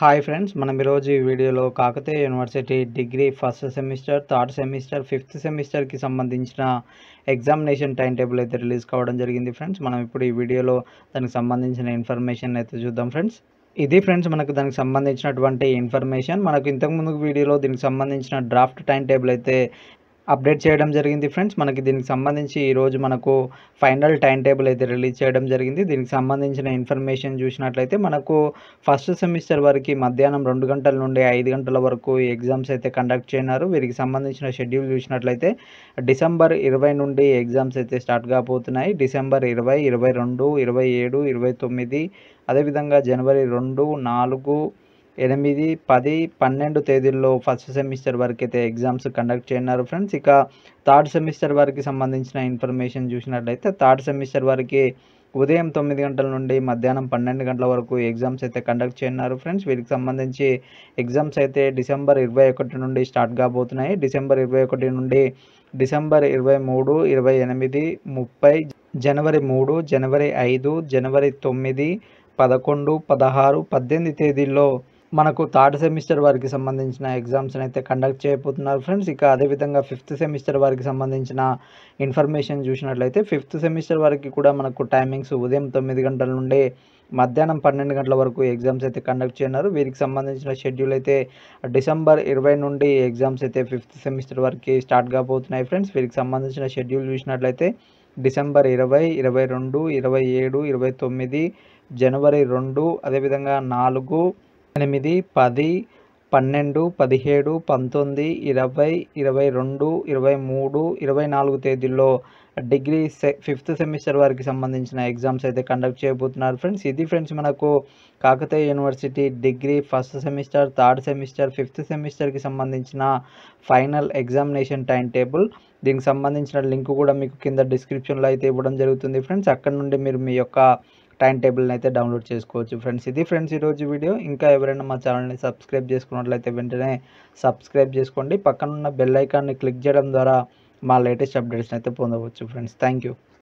Hi friends, మనం ఈరోజు ఈ వీడియోలో Kakatiya university degree first semester, third semester, fifth సెమిస్టర్కి సంబంధించిన ఎగ్జామినేషన్ టైం టేబుల్ అయితే రిలీజ్ కావడం జరిగింది ఫ్రెండ్స్. మనం ఇప్పుడు ఈ వీడియోలో దానికి సంబంధించిన ఇన్ఫర్మేషన్ అయితే చూద్దాం ఫ్రెండ్స్. ఇది ఫ్రెండ్స్ మనకు దానికి సంబంధించినటువంటి ఇన్ఫర్మేషన్. మనకు ఇంతకుముందు వీడియోలో దీనికి సంబంధించిన డ్రాఫ్ట్ టైం టేబుల్ అయితే అప్డేట్ చేయడం జరిగింది ఫ్రెండ్స్. మనకి దీనికి సంబంధించి ఈరోజు మనకు ఫైనల్ టైం టేబుల్ అయితే రిలీజ్ చేయడం జరిగింది. దీనికి సంబంధించిన ఇన్ఫర్మేషన్ చూసినట్లయితే మనకు ఫస్ట్ సెమిస్టర్ వరకు మధ్యాహ్నం 2 గంటల నుండి 5 గంటల వరకు ఈ ఎగ్జామ్స్ అయితే కండక్ట్ చేయనున్నారు. వీరికి సంబంధించిన షెడ్యూల్ చూసినట్లయితే డిసెంబర్ 20 నుండి ఎగ్జామ్స్ అయితే స్టార్ట్ కాబోతున్నాయి. డిసెంబర్ 20, 22, 27, 29 అదేవిధంగా జనవరి 2, 4, 8, 10, 12 తేదీల్లో ఫస్ట్ సెమిస్టర్ వరకైతే ఎగ్జామ్స్ కండక్ట్ చేయనున్నారు ఫ్రెండ్స్. ఇక థర్డ్ సెమిస్టర్ వరకు సంబంధించిన ఇన్ఫర్మేషన్ చూసినట్లయితే థర్డ్ సెమిస్టర్ వరకు ఉదయం 9 గంటల నుండి మధ్యాహ్నం 12 గంటల వరకు ఎగ్జామ్స్ అయితే కండక్ట్ చేయనున్నారు ఫ్రెండ్స్. వీరికి సంబంధించి ఎగ్జామ్స్ అయితే డిసెంబర్ 21 నుండి స్టార్ట్ కాబోతున్నాయి. డిసెంబర్ 21 నుండి డిసెంబర్ 23, 28, 30, జనవరి 3, జనవరి 5, జనవరి 9, 11, 16, 18 తేదీల్లో మనకు థర్డ్ సెమిస్టర్ వారికి సంబంధించిన ఎగ్జామ్స్ని అయితే కండక్ట్ చేయబోతున్నారు ఫ్రెండ్స్. ఇక అదేవిధంగా ఫిఫ్త్ సెమిస్టర్ వారికి సంబంధించిన ఇన్ఫర్మేషన్ చూసినట్లయితే ఫిఫ్త్ సెమిస్టర్ వరకు కూడా మనకు టైమింగ్స్ ఉదయం 9 గంటల నుండి మధ్యాహ్నం 12 గంటల వరకు ఎగ్జామ్స్ అయితే కండక్ట్ చేయనున్నారు. వీరికి సంబంధించిన షెడ్యూల్ అయితే డిసెంబర్ 20 నుండి ఎగ్జామ్స్ అయితే ఫిఫ్త్ సెమిస్టర్ వరకు స్టార్ట్ కాబోతున్నాయి ఫ్రెండ్స్. వీరికి సంబంధించిన షెడ్యూల్ చూసినట్లయితే డిసెంబర్ 20, 22, 27, 29, జనవరి 2, అదేవిధంగా 4, 8, 10, 12, 17, 19, 20, 22, 23, 24 తేదీల్లో డిగ్రీ ఫిఫ్త్ సెమిస్టర్ వారికి సంబంధించిన ఎగ్జామ్స్ అయితే కండక్ట్ చేయబోతున్నారు ఫ్రెండ్స్. ఇది ఫ్రెండ్స్ మనకు Kakatiya university degree first semester, third semester, fifth సెమిస్టర్కి సంబంధించిన ఫైనల్ ఎగ్జామినేషన్ టైం టేబుల్. దీనికి సంబంధించిన లింక్ కూడా మీకు కింద డిస్క్రిప్షన్లో అయితే ఇవ్వడం జరుగుతుంది ఫ్రెండ్స్. అక్కడ నుండి మీరు మీ యొక్క టైం టేబుల్ని అయితే డౌన్లోడ్ చేసుకోవచ్చు ఫ్రెండ్స్. ఇది ఫ్రెండ్స్ ఈరోజు వీడియో. ఇంకా ఎవరైనా మా ఛానల్ని సబ్స్క్రైబ్ చేసుకున్నట్లయితే వెంటనే సబ్స్క్రైబ్ చేసుకోండి. పక్కనున్న బెల్ ఐకాన్ని క్లిక్ చేయడం ద్వారా మా లేటెస్ట్ అప్డేట్స్ని అయితే పొందవచ్చు ఫ్రెండ్స్. Thank you.